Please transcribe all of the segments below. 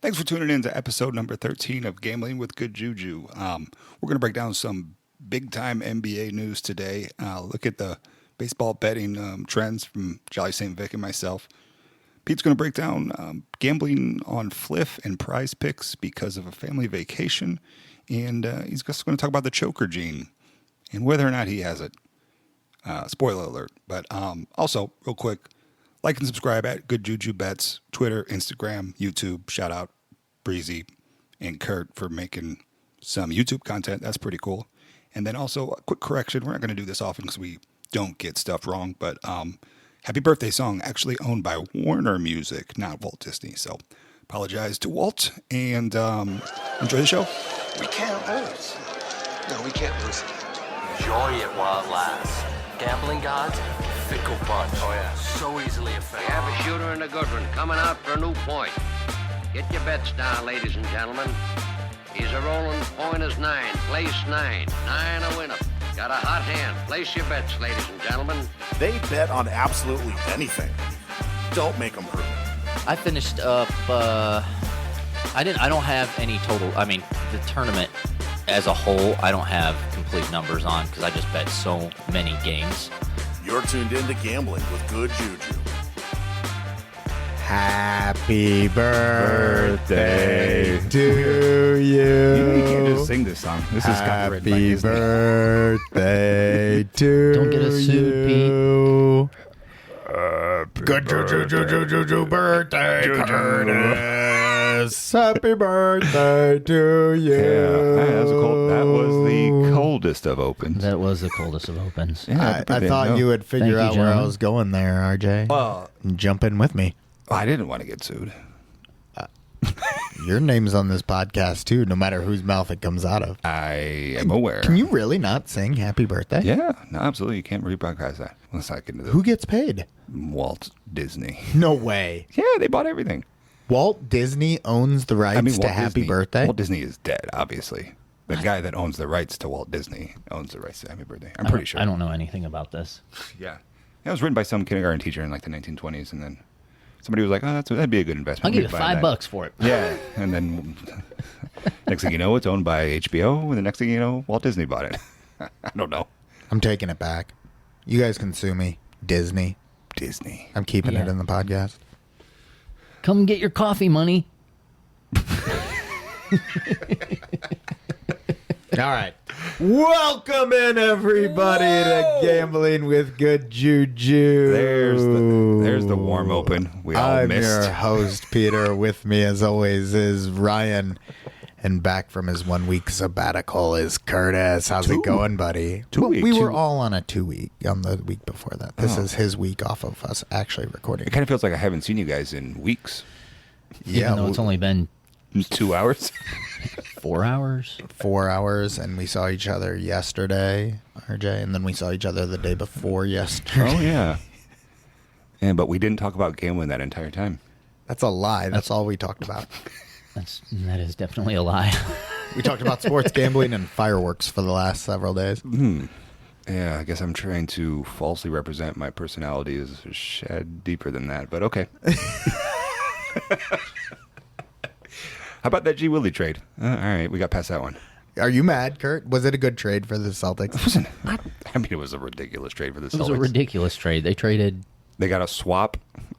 Thanks for tuning in to episode number 13 of Gambling with Good Juju. We're going to break down some big-time NBA news today. Look at the baseball betting trends from Jolly St. Vic and myself. Pete's going to break down gambling on Fliff and Prize Picks because of a family vacation. And he's just going to talk about the choker gene and whether or not he has it. Spoiler alert. But also, real quick, like and subscribe at Good Juju Bets, Twitter, Instagram, YouTube. Shout out Breezy and Kurt for making some YouTube content. That's pretty cool. And then also a quick correction. We're not going to do this often because we don't get stuff wrong. But Happy Birthday song actually owned by Warner Music, not Walt Disney. So apologize to Walt and enjoy the show. We can't lose. No, we can't lose. Enjoy it while it lasts. Gambling gods, fickle bunch. Oh, yeah. So easily We affected. have a shooter and a good one coming out for a new point. Get your bets down, ladies and gentlemen. He's a rolling point is 9, place 9. 9 a winner. Got a hot hand. Place your bets, ladies and gentlemen. They bet on absolutely anything. Don't make them hurt. I finished up. I don't have any total. I mean, the tournament as a whole, I don't have complete numbers on because I just bet so many games. You're tuned in to Gambling with Good Juju. Happy birthday to You can't you. just sing this song. This is copyrighted by Happy Disney. birthday to Don't get us sued, you. Good Juju birthday, Curtis. Happy birthday to you. That was the coldest of opens. That was the coldest of opens. Yeah, I thought you would figure Thank you, out where I gentlemen. was going there, RJ. Well, And jump in with me. I didn't want to get sued. Your name's on this podcast too, no matter whose mouth it comes out of. I am aware. Can you really not sing happy birthday? Yeah, no, absolutely. You can't rebroadcast that. Let's not get into Who gets paid? Walt Disney. No way. Yeah, they bought everything. Walt Disney owns the rights to Walt Happy Disney. Birthday? Walt Disney is dead, obviously. The guy that owns the rights to Walt Disney owns the rights to Happy Birthday. I'm pretty sure. I don't know anything about this. Yeah. It was written by some kindergarten teacher in like the 1920s, and then somebody was like, "Oh, that'd be a good investment." I'll give you We'd buy that." $5 for it. Yeah, and then next thing you know, it's owned by HBO, and the next thing you know, Walt Disney bought it. I don't know. I'm taking it back. You guys can sue me. Disney. Disney. I'm keeping it Yeah. in the podcast. Come get your coffee money. All right. Welcome in, everybody, to Gambling with Good Juju. There's the warm open we all I'm missed. your host, Peter. With me, as always, is Ryan. And back from his 1 week sabbatical is Curtis. How's it going, buddy? 2 Well, week, we two- were all on a 2 week on the week before that. This is his week off of us actually recording. It kind of feels like I haven't seen you guys in weeks. Yeah, Even though it's only been 2 hours. 4 hours. 4 hours, and we saw each other yesterday, RJ, and then we saw each other the day before yesterday. Oh yeah. Yeah, but we didn't talk about gambling that entire time. That's a lie. That's all we talked about. That is definitely a lie. We talked about sports gambling and fireworks for the last several days. Yeah, I guess I'm trying to falsely represent my personality as a shed deeper than that, but okay. How about that G. Willie trade? All right, we got past that one. Are you mad, Kurt? Was it a good trade for the Celtics? I mean, it was a ridiculous trade for the Celtics. It was a ridiculous trade. They traded. They got a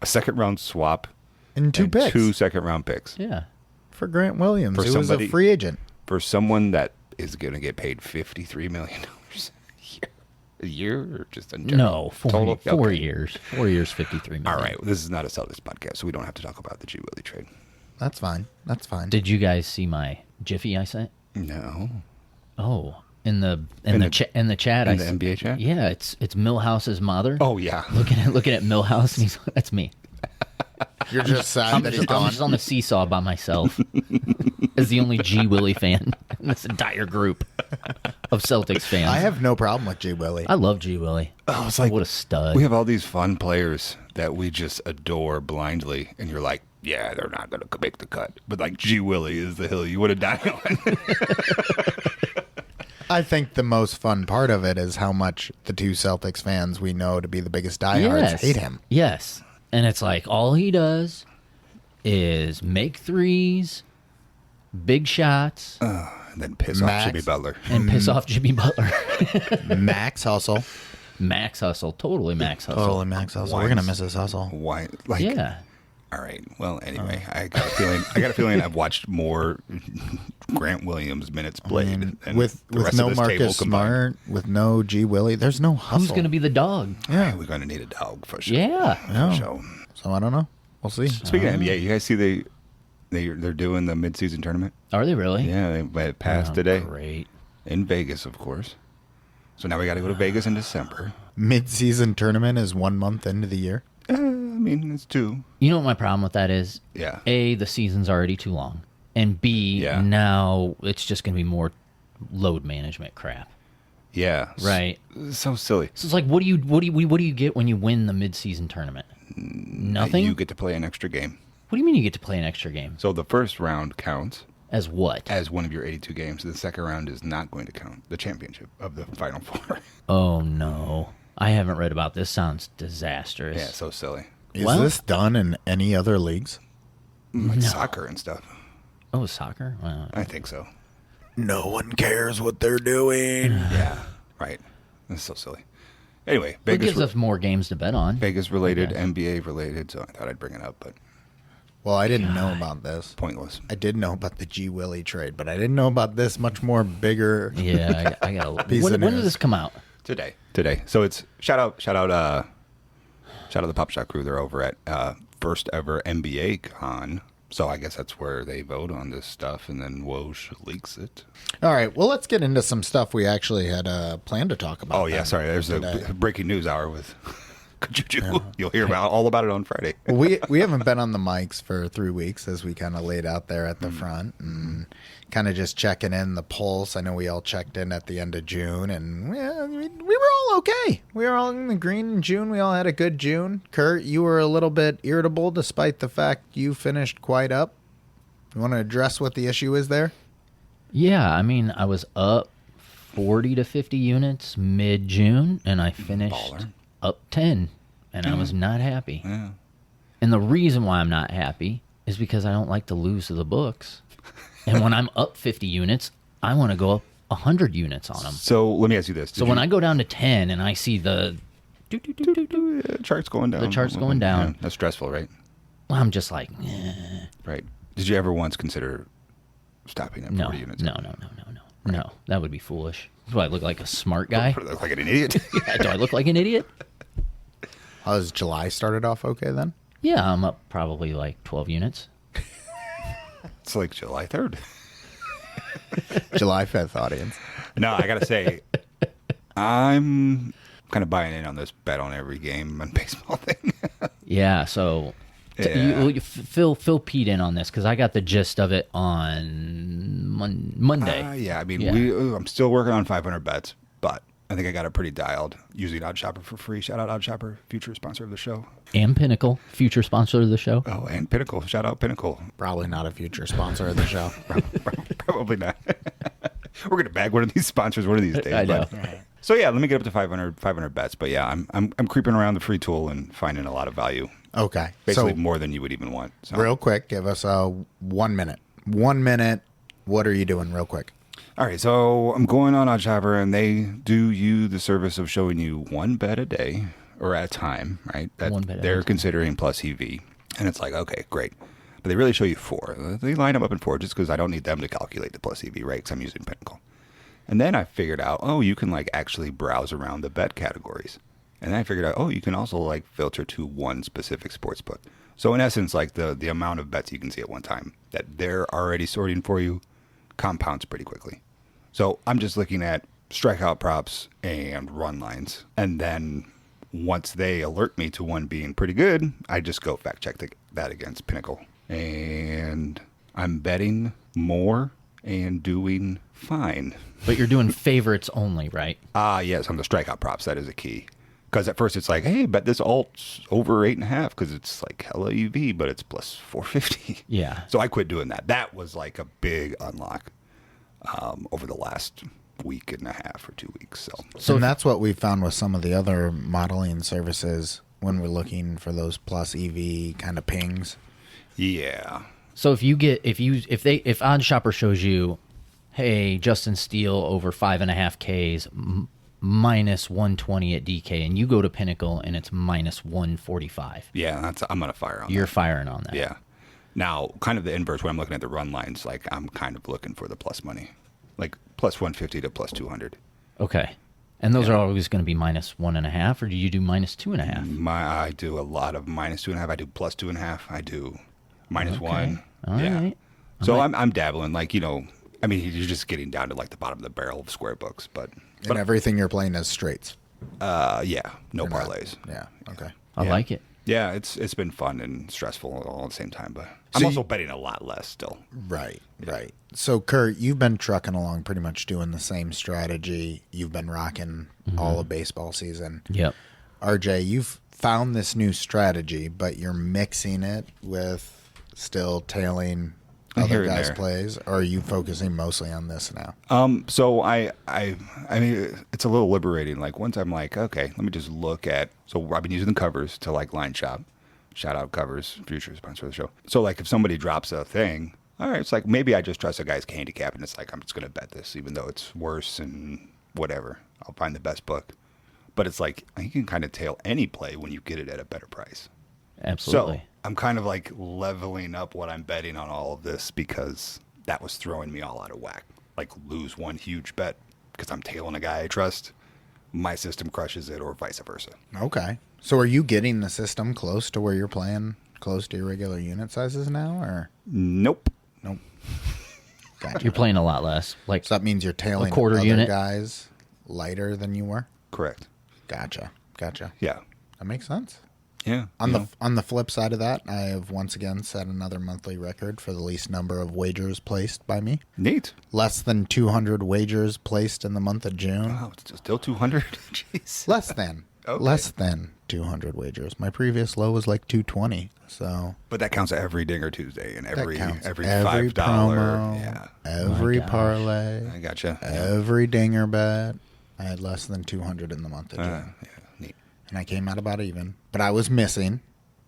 second-round swap, And two picks. 2 second-round picks. Yeah. For Grant Williams, For who was a somebody- free agent. For someone that is going to get paid $53 million a year or just in general? No, 4 Total? years. 4 years, 53 million. All right, well, this is not a Celtics podcast, so we don't have to talk about the G. Willie trade. That's fine. That's fine. Did you guys see my Jiffy I sent? No. Oh, in the In the- chat, in I the NBA chat? Yeah, it's Millhouse's mother. Oh, yeah. looking at Millhouse, and that's me. You're just sad I'm that he's just gone. on the seesaw by myself as the only G Willie fan in this entire group of Celtics fans. I have no problem with G. Willie. I love G Willie. Oh, it's like what a stud. we have all these fun players that we just adore blindly, and you're like, yeah, they're not going to make the cut. But like G. Willie is the hill you would have died on. I think the most fun part of it is how much the two Celtics fans we know to be the biggest diehards hate him. Yes. And it's like all he does is make threes, big shots, And then piss off Jimmy Butler. and piss off Jimmy Butler. Max hustle. Max hustle. Totally max hustle. Totally max hustle. We're gonna miss this hustle. Why? Like, Yeah. All right. Well, anyway, I got a feeling I've watched more Grant Williams minutes played than With the rest no of this table Marcus combined. Smart, with no G Willie, there's no hustle. Who's going to be the dog? Yeah. We're going to need a dog for sure. Yeah. Yeah. For sure. So I don't know. We'll see. Speaking of NBA, you guys see they're doing the midseason tournament? Are they really? Yeah, they passed Oh, today Great. in Vegas, of course. So now we got to go to Vegas in December. Mid-season tournament is 1 month into the year. I mean, it's 2. You know what my problem with that is? Yeah. A, the season's already too long. And B, Yeah. now it's just going to be more load management crap. Yeah. Right. So silly. So it's like, what do you get when you win the midseason tournament? Nothing? You get to play an extra game. What do you mean you get to play an extra game? So the first round counts As what? as one of your 82 games. The second round is not going to count. The championship of the Final Four. Oh, no. I haven't read about this. Sounds disastrous. Yeah, so silly. Is Well- this done in any other leagues? Like soccer and stuff. Oh, soccer? I think so. No one cares what they're doing. Yeah, right. That's so silly. Anyway, It Vegas, gives us more games to bet on. Vegas related, NBA related, so I thought I'd bring it up, but Well, I didn't know about this. pointless. I did know about the G Willie trade, but I didn't know about this much more bigger. Yeah, I got to. Piece When of did news. this come out? Today. So it's shout out the Pop Shot crew. They're over at first ever NBA Con. So I guess that's where they vote on this stuff, and then Woj leaks it. All right, well, let's get into some stuff we actually had planned to talk about. Oh yeah, then sorry. There's today. a breaking news hour with Juju. You'll hear all about it on Friday. Well, we haven't been on the mics for 3 weeks, as we kind of laid out there at the front, and kind of just checking in the pulse. I know we all checked in at the end of June, and we were all okay. We were all in the green in June. We all had a good June. Kurt, you were a little bit irritable despite the fact you finished quite up. You want to address what the issue is there? Yeah, I mean, I was up 40 to 50 units mid-June, and I finished Baller. up 10, and I was not happy. Yeah. And the reason why I'm not happy is because I don't like to lose to the books. And when I'm up 50 units, I want to go up 100 units on them. So let me ask you this. So when I go down to 10 and I see the chart's going down. The chart's going down. Yeah, that's stressful, right? well, I'm just like, eh. Right. Did you ever once consider stopping at 40 No, units? no. That would be foolish. Do I look like a smart guy? I look like an idiot. Do I look like an idiot? Has July started off okay then? Yeah, I'm up probably like 12 units. It's like July 3rd. July 5th audience. No, I gotta say, I'm kind of buying in on this bet on every game and baseball thing. Yeah, so Yeah. you fill Pete in on this because I got the gist of it on Monday. Yeah, I mean, Yeah. I'm still working on 500 bets, but I think I got it pretty dialed using OddShopper for free. Shout out OddShopper, future sponsor of the show. And Pinnacle, future sponsor of the show. Oh, and Pinnacle. Shout out Pinnacle. Probably not a future sponsor of the show. Probably not. We're gonna bag one of these sponsors one of these days. I know. but- So yeah, let me get up to 500 bets. But yeah, I'm creeping around the free tool and finding a lot of value. Okay. Basically So more than you would even want. So. real quick, give us a 1 minute. 1 minute. What are you doing real quick? All right, so I'm going on OddShopper, and they do you the service of showing you one bet a day or at a time, right? That One bet at a they're time. considering plus EV, and it's like, okay, great. But they really show you 4. They line them up in 4 just because I don't need them to calculate the plus EV, right? Because I'm using Pinnacle. And then I figured out, oh, you can like actually browse around the bet categories. And then I figured out, oh, you can also like filter to one specific sports book. So in essence, like the amount of bets you can see at one time that they're already sorting for you compounds pretty quickly. So I'm just looking at strikeout props and run lines. And then once they alert me to one being pretty good, I just go fact check that against Pinnacle. And I'm betting more and doing fine. But you're doing favorites only, right? Yes, on the strikeout props, that is a key. Because at first it's like, hey, bet this alt's over 8.5 because it's like hella EV, but it's plus 450. Yeah. So I quit doing that. That was like a big unlock over the last week and a half or 2 weeks. So And that's what we found with some of the other modeling services when we're looking for those plus EV kind of pings. Yeah. So if Odd Shopper shows you, hey, Justin Steele over 5.5 Ks, minus 120 at DK, and you go to Pinnacle and it's minus 145. Yeah, I'm gonna fire on You're that. firing on that. Yeah. Now, kind of the inverse when I'm looking at the run lines, like I'm kind of looking for the plus money, like plus 150 to plus 200. Okay. And those are always going to be minus 1.5, or do you do minus 2.5? I do a lot of minus 2.5. I do plus 2.5. I do minus one. All right. So I'm dabbling, like, you know, I mean, you're just getting down to like the bottom of the barrel of square books, but And everything you're playing is straights. yeah, no You're not- parlays. Yeah. Okay. I like it. Yeah, it's been fun and stressful all at the same time, but I'm also betting a lot less still. Right. Right. So, Kurt, you've been trucking along pretty much doing the same strategy. You've been rocking all of baseball season. Yep. RJ, you've found this new strategy, but you're mixing it with still tailing Here other and guys' there. plays, or are you focusing mostly on this now? So I mean, it's a little liberating. Like once I'm like, okay, let me just look at. So I've been using the covers to like line shop, shout out covers, future sponsor of the show. So like if somebody drops a thing, all right, it's like maybe I just trust a guy's handicap, and it's like I'm just gonna bet this, even though it's worse and whatever. I'll find the best book, but it's like you can kind of tail any play when you get it at a better price. Absolutely. So I'm kind of like leveling up what I'm betting on all of this because that was throwing me all out of whack. Like lose one huge bet because I'm tailing a guy I trust. My system crushes it or vice versa. Okay. So, are you getting the system close to where you're playing, close to your regular unit sizes now, or Nope. nope? Gotcha. You're playing a lot less. Like, So that means you're tailing quarter other unit? guys lighter than you were. Correct. Gotcha. Yeah. That makes sense. Yeah. On the flip side of that, I have once again set another monthly record for the least number of wagers placed by me. Neat. Less than 200 wagers placed in the month of June. Wow, it's still 200. Jeez. Less than. Okay. Less than 200 wagers. My previous low was like 220. So But that counts every Dinger Tuesday and that every counts. $5. Promo, Yeah. every parlay, I gotcha. every dinger bet. I had less than 200 in the month of June. Yeah. Neat. And I came out about even. But I was missing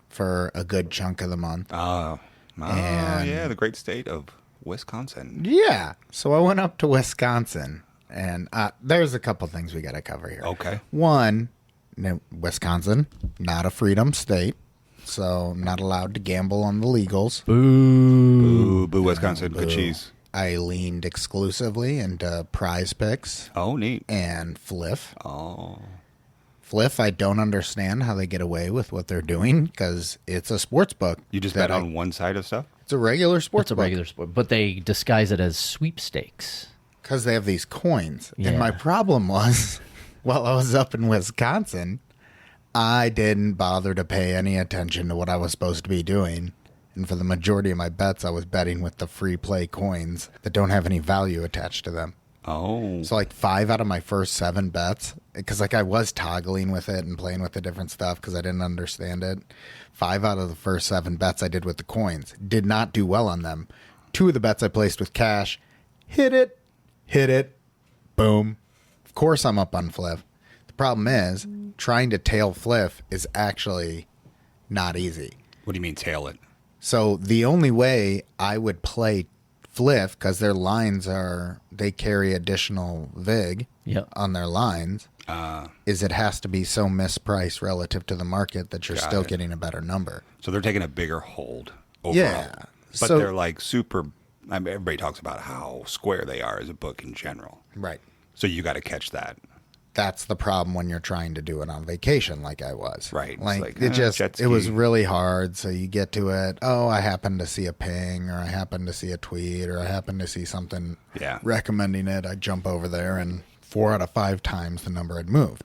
for a good chunk of the month. Oh, And- yeah, the great state of Wisconsin. Yeah. So I went up to Wisconsin, and there's a couple things we got to cover here. Okay. One, Wisconsin, not a freedom state, so not allowed to gamble on the legals. Boo, Wisconsin. Good cheese. I leaned exclusively into Prize Picks Oh, neat. and Fliff. Oh. Fliff, I don't understand how they get away with what they're doing because it's a sports book. You just that bet on one side of stuff? It's a regular sports it's a book. regular sport, but they disguise it as sweepstakes. Because they have these coins. Yeah. And my problem was, while I was up in Wisconsin, I didn't bother to pay any attention to what I was supposed to be doing. And for the majority of my bets, I was betting with the free play coins that don't have any value attached to them. Oh. So like 5 out of my first 7 bets, because like I was toggling with it and playing with the different stuff because I didn't understand it. 5 out of the first 7 bets I did with the coins did not do well on them. 2 of the bets I placed with cash, hit it, boom. Of course I'm up on Fliff. The problem is trying to tail Fliff is actually not easy. What do you mean tail it? So the only way I would play Fliff, because their lines they carry additional VIG Yep. on their lines, is it has to be so mispriced relative to the market that you're Got still it. getting a better number. So they're taking a bigger hold overall. Yeah. But So- they're like super. I mean, everybody talks about how square they are as a book in general. Right. So you got to catch that. That's the problem when you're trying to do it on vacation like I was. Right. It's Like, like, it just, jet it was ski. really hard. So you get to it. Oh, I happen to see a ping or I happen to see a tweet or I happen to see something Yeah. recommending it. I jump over there and 4 out of 5 times the number had moved.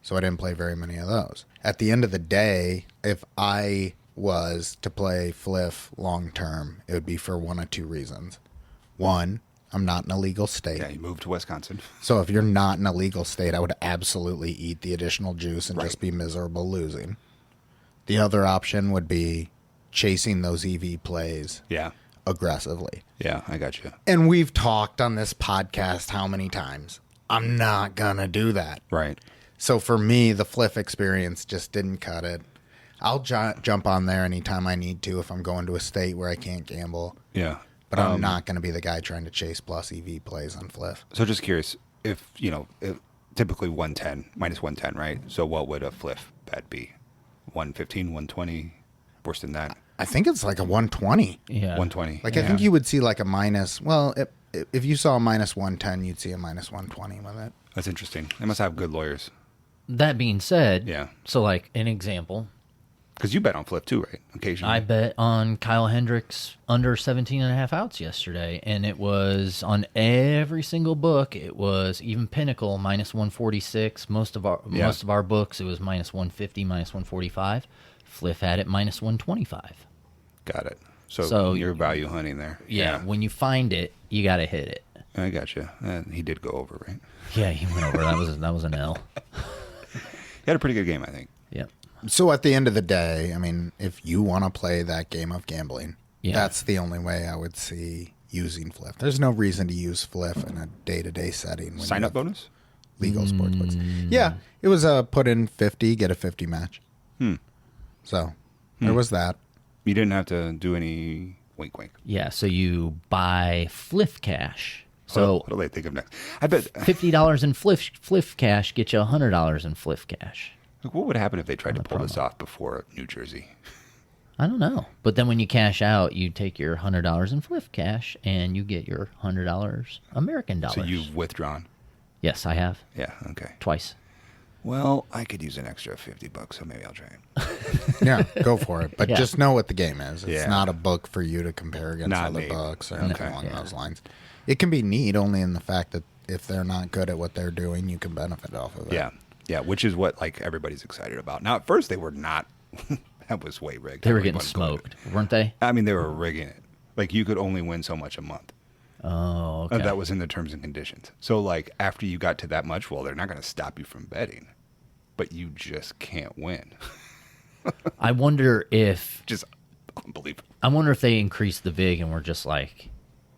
So I didn't play very many of those. At the end of the day, if I was to play Fliff long term, it would be for one of 2 reasons. One, I'm not in a legal state. Yeah, you moved to Wisconsin. So if you're not in a legal state, I would absolutely eat the additional juice and just be miserable losing. The other option would be chasing those EV plays Yeah. aggressively. Yeah, I got you. And we've talked on this podcast how many times? I'm not going to do that. Right. So for me, the Fliff experience just didn't cut it. I'll jump on there anytime I need to if I'm going to a state where I can't gamble. Yeah. But I'm not going to be the guy trying to chase plus EV plays on Fliff. So just curious, if typically 110, minus 110, right? So what would a Fliff bet be? 115, 120, worse than that? I think it's like a 120. Yeah. 120. Like, I think you would see like a minus. Well, if you saw a minus 110, you'd see a minus 120 with it. That's interesting. They must have good lawyers. That being said, Yeah. so like an example, Because you bet on Fliff too, right? Occasionally. I bet on Kyle Hendricks under 17.5 outs yesterday, and it was on every single book. It was even Pinnacle minus 146. Most of our books, it was minus 150, minus 145. Fliff had it minus 125. Got it. So you're value hunting there. Yeah, when you find it, you got to hit it. I got you. He did go over, right? Yeah, he went over. That was an L. He had a pretty good game, I think. Yep. So at the end of the day, I mean, if you want to play that game of gambling, that's the only way I would see using Fliff. There's no reason to use Fliff in a day-to-day setting. Sign up bonus? Legal sports books. Yeah, it was a put in 50, get a 50 match. So there was that. You didn't have to do any wink. Yeah, so you buy Fliff Cash. So what do they think of next? I bet $50 in Fliff Cash get you $100 in Fliff Cash. What would happen if they tried to pull this off before New Jersey? I don't know. But then when you cash out, you take your $100 in Fliff Cash and you get your $100 American dollars. So you've withdrawn? Yes, I have. Yeah, okay. Twice. Well, I could use an extra $50, so maybe I'll try it. Yeah, go for it. But Yeah. just know what the game is. It's Yeah. not a book for you to compare against Not other neat. books or anything Okay. along those lines. It can be neat only in the fact that if they're not good at what they're doing, you can benefit off of it. Yeah, which is what like everybody's excited about. Now, at first they were not. That was way rigged. They were getting Everybody was going smoked, weren't they? I mean, they were rigging it. Like you could only win so much a month. Oh, okay. That was in the terms and conditions. So like after you got to that much, well, they're not going to stop you from betting, but you just can't win. I wonder if Just unbelievable. they increased the vig and were just like,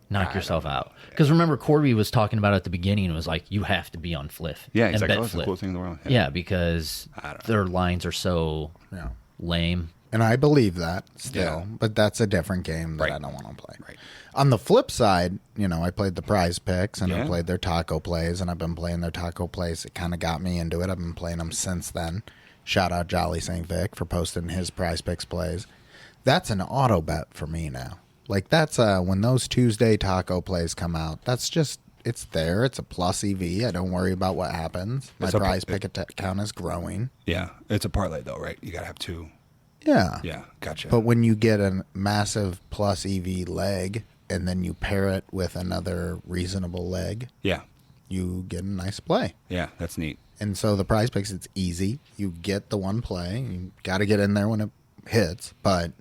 knock yourself out. Because remember, Corby was talking about at the beginning, it was like, you have to be on Fliff. Yeah, he's and like, bet oh, it's the Fliff. coolest thing in the world. Yeah, because I don't know. their lines are so Yeah. lame. And I believe that still, Yeah. but that's a different game that Right. I don't want to play. Right. On the flip side, I played the prize picks and I Yeah. played their taco plays, and I've been playing their taco plays. It kind of got me into it. I've been playing them since then. Shout out Jolly St. Vic for posting his prize picks plays. That's an auto bet for me now. Like that's when those Tuesday taco plays come out, that's just, it's there. It's a plus EV. I don't worry about what happens. My It's a- prize pick account is growing. Yeah, it's a parlay though, right? You got to have two. Yeah. Yeah, gotcha. But when you get a massive plus EV leg and then you pair it with another reasonable leg, yeah, you get a nice play. yeah, that's neat. And so the prize picks, it's easy. You get the one play. You got to get in there when it hits. But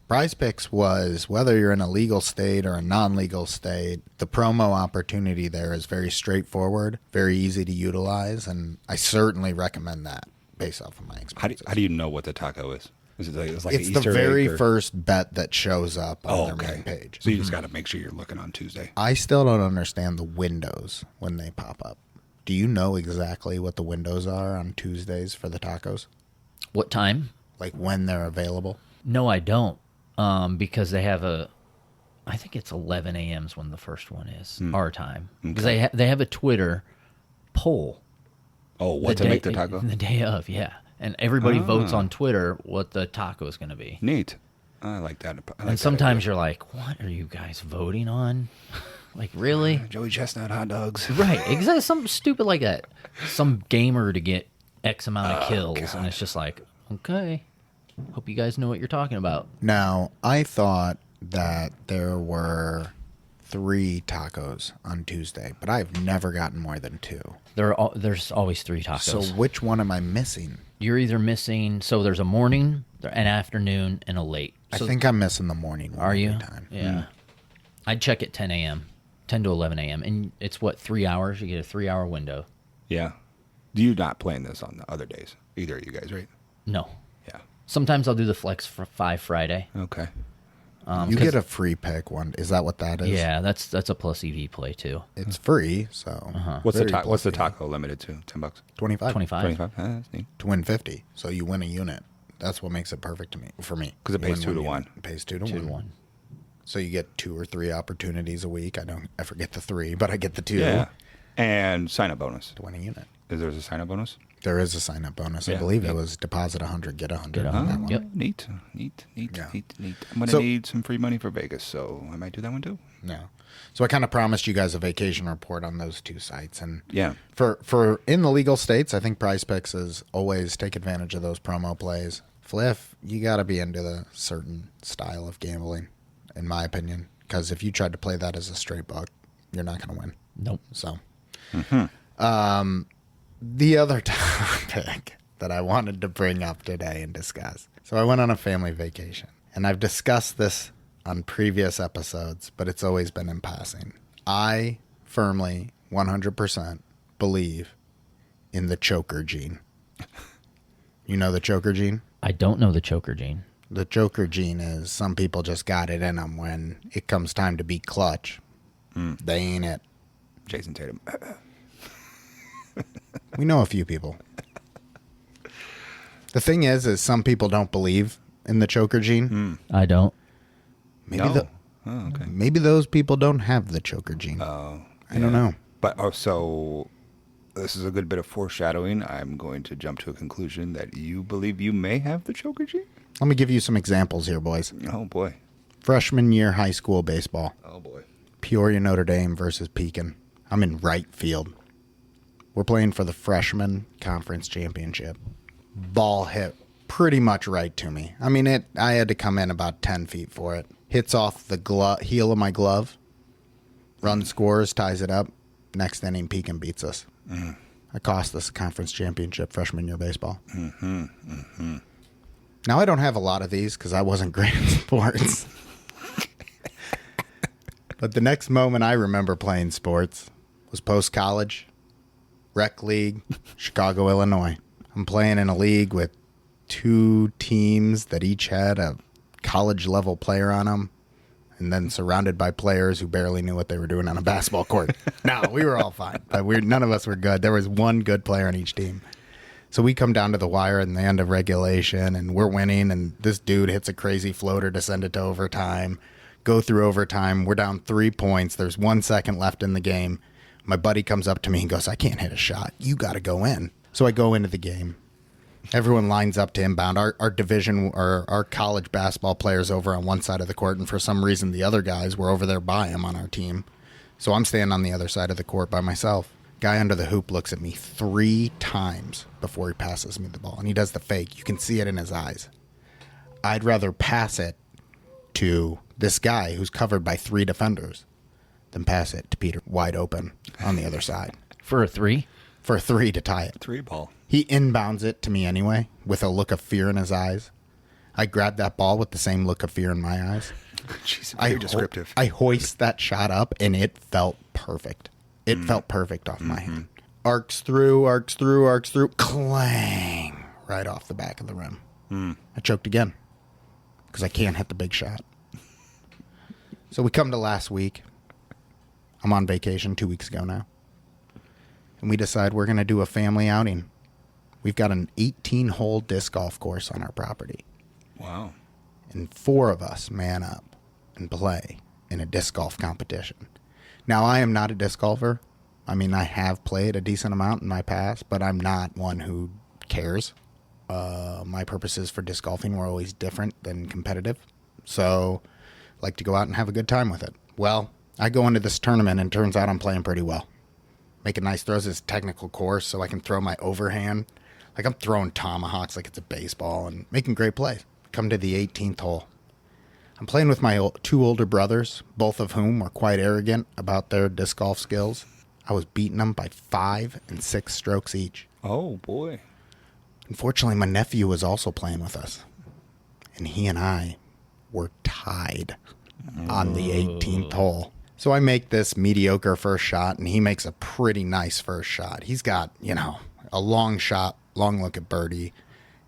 prize picks was, whether you're in a legal state or a non-legal state, the promo opportunity there is very straightforward, very easy to utilize. And I certainly recommend that based off of my experience. How do you know what the taco is? Is it like, It's an the Easter very egg or- first bet that shows up on Oh, their okay. main page. So you just got to make sure you're looking on Tuesday. I still don't understand the windows when they pop up. Do you know exactly what the windows are on Tuesdays for the tacos? What time? Like when they're available? No, I don't. Because they have I think it's 11 a.m. is when the first one is, our time. Because they have a Twitter poll. Oh, what to make the taco? The day of, yeah. And everybody votes on Twitter what the taco is going to be. Neat. I like that. And sometimes you're like, what are you guys voting on? Like, really? Joey Chestnut hot dogs. Right, exactly. Something stupid like that. Some gamer to get X amount of kills. And it's just like, okay. Hope you guys know what you're talking about. Now, I thought that there were 3 tacos on Tuesday, but I've never gotten more than 2. There's always 3 tacos. So which one am I missing? You're either missing, so there's a morning, an afternoon, and a late. So I think I'm missing the morning one Are you? every time. Yeah. I'd check at 10 a.m., 10 to 11 a.m., and it's, 3 hours? You get a 3-hour window. Yeah. Do you not playing this on the other days? Either of you guys, right? No. Yeah. Sometimes I'll do the Flex for 5 Friday. Okay. You get a free pick one. Is that what that is? Yeah, that's a plus EV play, too. It's free, so. What's very what's the plus taco limited to? $10? 25. 25. 25? That's neat. To win 50. So you win a unit. That's what makes it perfect for me. Because it pays Win-win 2 to unit. 1. It pays 2 to 2 to 1. 1. So you get 2 or 3 opportunities a week. I forget the 3, but I get the 2 Yeah. And sign-up bonus. to win a unit. Is there a sign-up bonus? There is a sign-up bonus. I Yeah. believe it was deposit 100, get 100. Get on that 100. one. Yep. Neat. Yeah. I'm going to So- need some free money for Vegas, so I might do that one too. Yeah. So I kind of promised you guys a vacation report on those 2 sites. And Yeah. for in the legal states, I think Prize Picks is always take advantage of those promo plays. Fliff, you got to be into the certain style of gambling, in my opinion. Because if you tried to play that as a straight buck, you're not going to win. Nope. So, the other topic that I wanted to bring up today and discuss. So I went on a family vacation, and I've discussed this on previous episodes, but it's always been in passing. I firmly, 100% believe in the choker gene. You know the choker gene? I don't know the choker gene. The choker gene is some people just got it in them when it comes time to be clutch. They ain't it. Jason Tatum. We know a few people. The thing is some people don't believe in the choker gene. I don't. Maybe No. Oh, okay. maybe those people don't have the choker gene. I don't know. But so this is a good bit of foreshadowing. I'm going to jump to a conclusion that you believe you may have the choker gene. Let me give you some examples here, boys. Oh boy. Freshman year high school baseball. Oh boy. Peoria Notre Dame versus Pekin. I'm in right field. We're playing for the freshman conference championship. Ball hit pretty much right to me. I mean, I had to come in about 10 feet for it. Hits off the heel of my glove. Run scores, ties it up. Next inning, Pekin beats us. It cost us a conference championship freshman year baseball. Now, I don't have a lot of these because I wasn't great in sports. But the next moment I remember playing sports was post-college, rec league, Chicago, Illinois. I'm playing in a league with 2 teams that each had a college-level player on them, and then surrounded by players who barely knew what they were doing on a basketball court. No, we were all fine, but none of us were good. There was one good player on each team. So we come down to the wire in the end of regulation, and we're winning, and this dude hits a crazy floater to send it to overtime. Go through overtime. We're down 3 points. There's 1 second left in the game. My buddy comes up to me and goes, I can't hit a shot. You got to go in. So I go into the game. Everyone lines up to inbound. Our division or our college basketball players over on one side of the court, and for some reason the other guys were over there by him on our team. So I'm standing on the other side of the court by myself. Guy under the hoop looks at me 3 times before he passes me the ball, and he does the fake. You can see it in his eyes. I'd rather pass it to this guy who's covered by 3 defenders than pass it to Peter wide open on the other side For a 3? for a 3 to tie it. 3 ball. He inbounds it to me anyway with a look of fear in his eyes. I grabbed that ball with the same look of fear in my eyes. Jeez, very descriptive. I hoist that shot up, and it felt perfect. It felt perfect off my hand. Arcs through, clang, right off the back of the rim. I choked again because I can't hit the big shot. So we come to last week. I'm on vacation 2 weeks ago now. And we decide we're going to do a family outing. We've got an 18-hole disc golf course on our property. Wow. And 4 of us man up and play in a disc golf competition. Now, I am not a disc golfer. I mean, I have played a decent amount in my past, but I'm not one who cares. My purposes for disc golfing were always different than competitive. So I like to go out and have a good time with it. Well, I go into this tournament, and it turns out I'm playing pretty well. Making nice throws. It's a technical course, so I can throw my overhand. Like I'm throwing tomahawks like it's a baseball and making great plays. Come to the 18th hole. I'm playing with my 2 older brothers, both of whom are quite arrogant about their disc golf skills. I was beating them by 5 and 6 strokes each. Oh boy. Unfortunately, my nephew was also playing with us, and he and I were tied on the 18th hole. So I make this mediocre first shot, and he makes a pretty nice first shot. He's got, a long shot, long look at birdie,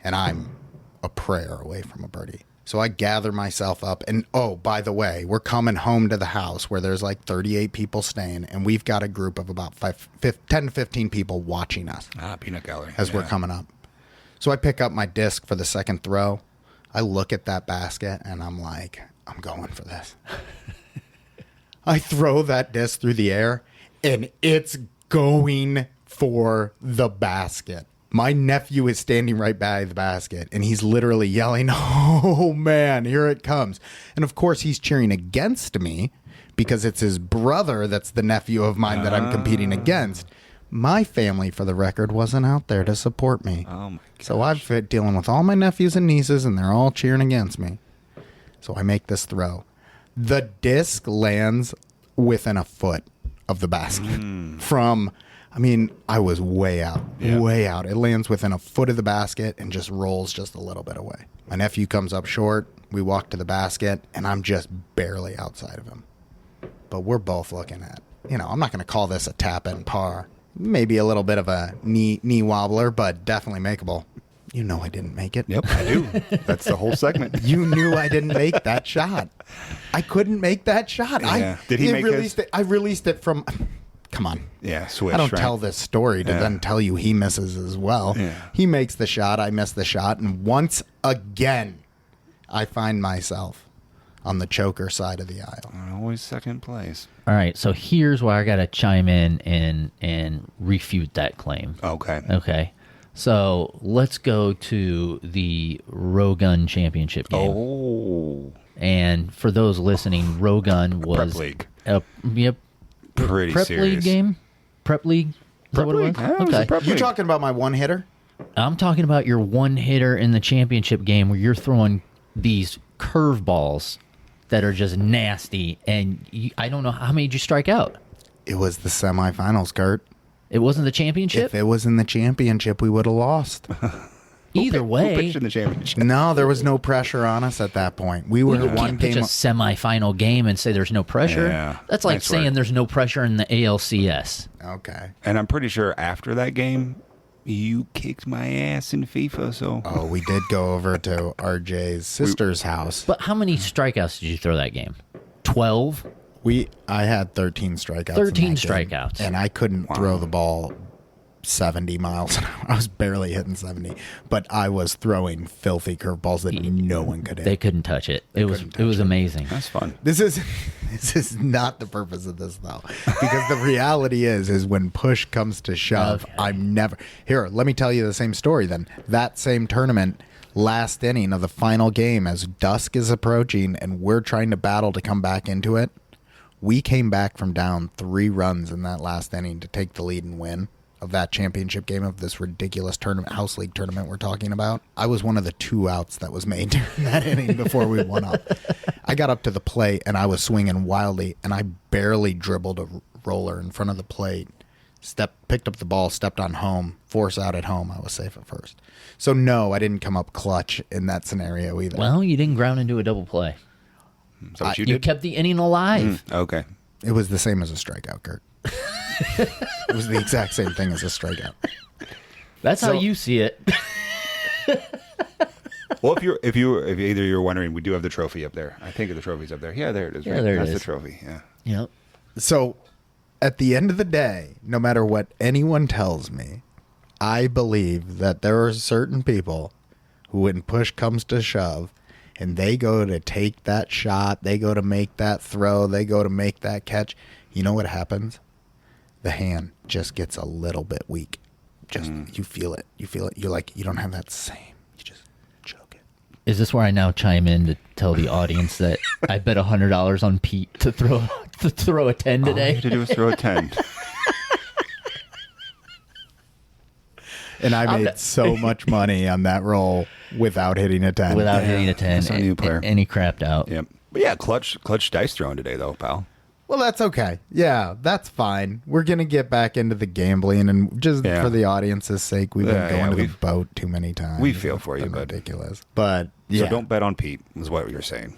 and I'm a prayer away from a birdie. So I gather myself up, and oh, by the way, we're coming home to the house where there's like 38 people staying, and we've got a group of about 10 to 15 people watching us Peanut gallery. as we're coming up. So I pick up my disc for the second throw. I look at that basket, and I'm like, I'm going for this. I throw that disc through the air, and it's going for the basket. My nephew is standing right by the basket, and he's literally yelling, "Oh, man, here it comes." And, of course, he's cheering against me because it's his brother that's the nephew of mine that I'm competing against. My family, for the record, wasn't out there to support me. Oh, my gosh. So I've been dealing with all my nephews and nieces, and they're all cheering against me. So I make this throw. The disc lands within a foot of the basket I was way out, way out. It lands within a foot of the basket and just rolls just a little bit away. My nephew comes up short. We walk to the basket, and I'm just barely outside of him. But we're both looking at, I'm not going to call this a tap-in par. Maybe a little bit of a knee wobbler, but definitely makeable. You know I didn't make it. Yep, I do. That's the whole segment. You knew I didn't make that shot. I couldn't make that shot. Yeah. Did he make released his? it? I released it from... Come on. Yeah, switch. I don't right? tell this story to then tell you he misses as well. Yeah. He makes the shot. I miss the shot. And once again, I find myself on the choker side of the aisle. Always second place. All right, so here's where I got to chime in and refute that claim. Okay. Okay. So let's go to the Rogun Championship game. Oh. And for those listening, Rogun was Prep league. Yep. Pretty Prep serious. league game? Prep league? Is that what it was? Yeah, it was a prep You're league. talking about my one hitter? I'm talking about your one hitter in the championship game where you're throwing these curveballs that are just nasty, and I don't know how many did you strike out. It was the semifinals, Kurt. It wasn't the championship. If it was in the championship, we would have lost. Either Who way, pitched in the championship? No, there was no pressure on us at that point. We were you one can't pitch game. a semifinal game and say there's no pressure. Yeah, That's like nice saying work. there's no pressure in the ALCS. Okay. And I'm pretty sure after that game, you kicked my ass in FIFA. So Oh, we did go over to RJ's sister's house. But how many strikeouts did you throw that game? 12? I had 13 strikeouts. 13 in that game, strikeouts. and I couldn't throw the ball 70 miles an hour. I was barely hitting 70, but I was throwing filthy curveballs that no one could hit. They couldn't touch it. It was amazing. that's fun. This is not the purpose of this though, because the reality is when push comes to shove, Okay. I'm never here. Let me tell you the same story then. That same tournament, last inning of the final game, as dusk is approaching and we're trying to battle to come back into it, we came back from down 3 runs in that last inning to take the lead and win of that championship game of this ridiculous tournament, house league tournament we're talking about. I was one of the 2 outs that was made during that inning before we won up. I got up to the plate and I was swinging wildly, and I barely dribbled a roller in front of the plate. Picked up the ball, stepped on home, force out at home. I was safe at first. So no, I didn't come up clutch in that scenario either. Well, you didn't ground into a double play. Is that what you You did? kept the inning alive. Okay. It was the same as a strikeout, Kurt. It was the exact same thing as a strikeout. That's how you see it. Well, if either you're wondering, we do have the trophy up there. I think the trophy's up there. Yeah, there it is. Yeah, right? there it That's is. the trophy. Yeah. Yep. So at the end of the day, no matter what anyone tells me, I believe that there are certain people who, when push comes to shove, and they go to take that shot, they go to make that throw, they go to make that catch, you know what happens? The hand just gets a little bit weak. Just you feel it. You feel it. You're like, you don't have that same. You just choke it. Is this where I now chime in to tell the audience that I bet $100 on Pete to throw a 10 All you today? have to do is throw a 10. And I made so much money on that roll without hitting a 10. Without hitting a 10. That's on you, player. And he crapped out. Yep. But yeah, clutch dice throwing today, though, pal. Well, that's okay. Yeah, that's fine. We're going to get back into the gambling, and just Yeah. for the audience's sake, we've Yeah, been going to the we've- boat too many times. we feel for It's you, been bud. ridiculous. But yeah. So don't bet on Pete, is what you're saying.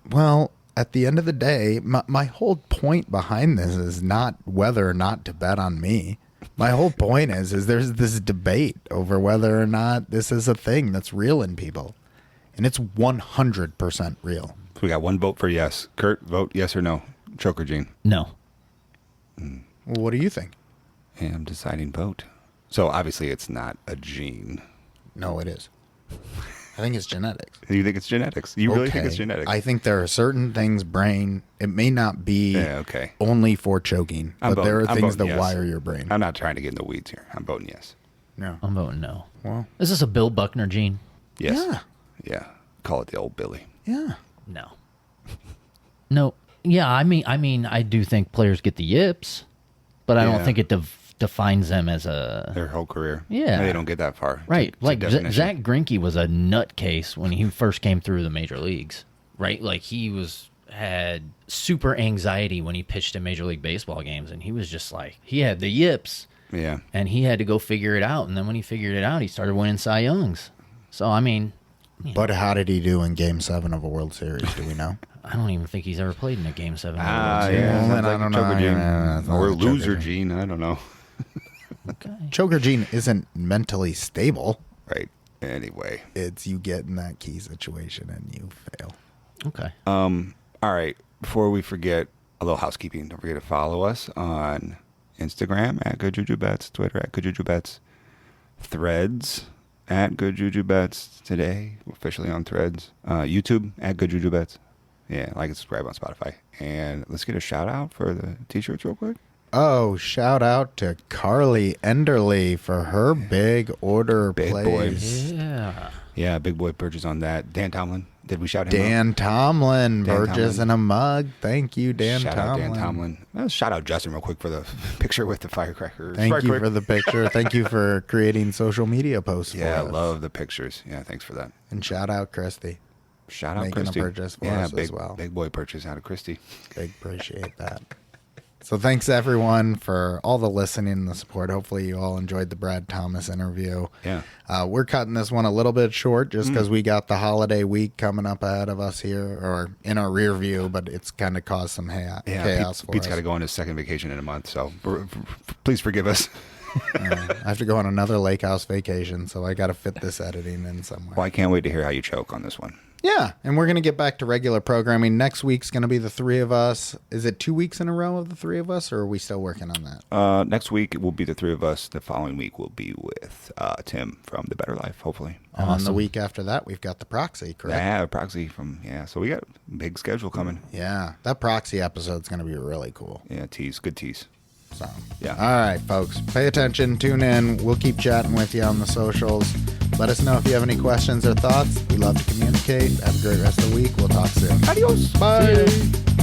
Well, at the end of the day, my whole point behind this is not whether or not to bet on me. My whole point is there's this debate over whether or not this is a thing that's real in people. And it's 100% real. So we got 1 vote for yes. Kurt, vote yes or no. Choker Gene. No. Well, what do you think? And I'm deciding vote. So obviously it's not a gene No, it is. I think it's genetics. You think it's genetics? You really think it's genetics? I think there are certain things it may not be only for choking, but there are things that wire your brain. I'm not trying to get in the weeds here. I'm voting yes. No. I'm voting no. Well, is this a Bill Buckner gene? Yes. Yeah. Yeah. Call it the old Billy. Yeah. No. No. Yeah, I mean, I do think players get the yips, but I don't think it defines them as their whole career. Yeah. They don't get that far. Right. Like Zach Greinke was a nutcase when he first came through the major leagues. Right. Like he had super anxiety when he pitched in Major League Baseball games, and he was just like, he had the yips. Yeah. And he had to go figure it out. And then when he figured it out, he started winning Cy Youngs. So, I mean. But how did he do in Game 7 of a World Series? Do we know? I don't even think he's ever played in a Game 7 of a World Yeah. Series. Well, then Like I don't choker know. gene. Yeah, Or loser gene. I don't know. Okay. Choker gene isn't mentally stable. Right. Anyway. It's you get in that key situation and you fail. Okay. All right. Before we forget, a little housekeeping. Don't forget to follow us on Instagram at Good Juju Bets, Twitter at Good Juju Bets, Threads at Good Juju Bets today, officially on Threads, YouTube at Good Juju Bets. Yeah, like and subscribe on Spotify. And let's get a shout out for the t-shirts real quick. Oh, shout out to Carly Enderly for her big order Big place. Yeah. Yeah, big boy purchase on that. Dan Tomlin. Did we shout him out? Dan Tomlin Dan purchasing a mug. Thank you, Dan Shout Tomlin. out Dan Tomlin. Shout out Justin real quick for the picture with the firecrackers. Thank you for the picture. Thank you for creating social media posts Yeah, I for us. love the pictures. Yeah, thanks for that. And shout out Christy. Shout out Making a Christy. purchase for us big, as well. Big boy purchase out of Christy. Big appreciate that. So thanks everyone for all the listening and the support. Hopefully you all enjoyed the Brad Thomas interview. Yeah. We're cutting this one a little bit short just because we got the holiday week coming up ahead of us here, or in our rear view, but it's kind of caused some chaos for Pete's us. got to go on his second vacation in a month, so please forgive us. I have to go on another lake house vacation, so I got to fit this editing in somewhere. Well, I can't wait to hear how you choke on this one. Yeah, and we're going to get back to regular programming. Next week's going to be the three of us. Is it 2 weeks in a row of the three of us, or are we still working on that? Next week it will be the three of us. The following week will be with Tim from The Better Life, hopefully. And then the week after that, we've got the proxy, correct? Yeah, proxy from, so we got a big schedule coming. Yeah, that proxy episode's going to be really cool. Yeah, good tease. So, Yeah. All right, folks, pay attention, tune in. We'll keep chatting with you on the socials. Let us know if you have any questions or thoughts. We love to communicate. Have a great rest of the week. We'll talk soon. Adios. Bye.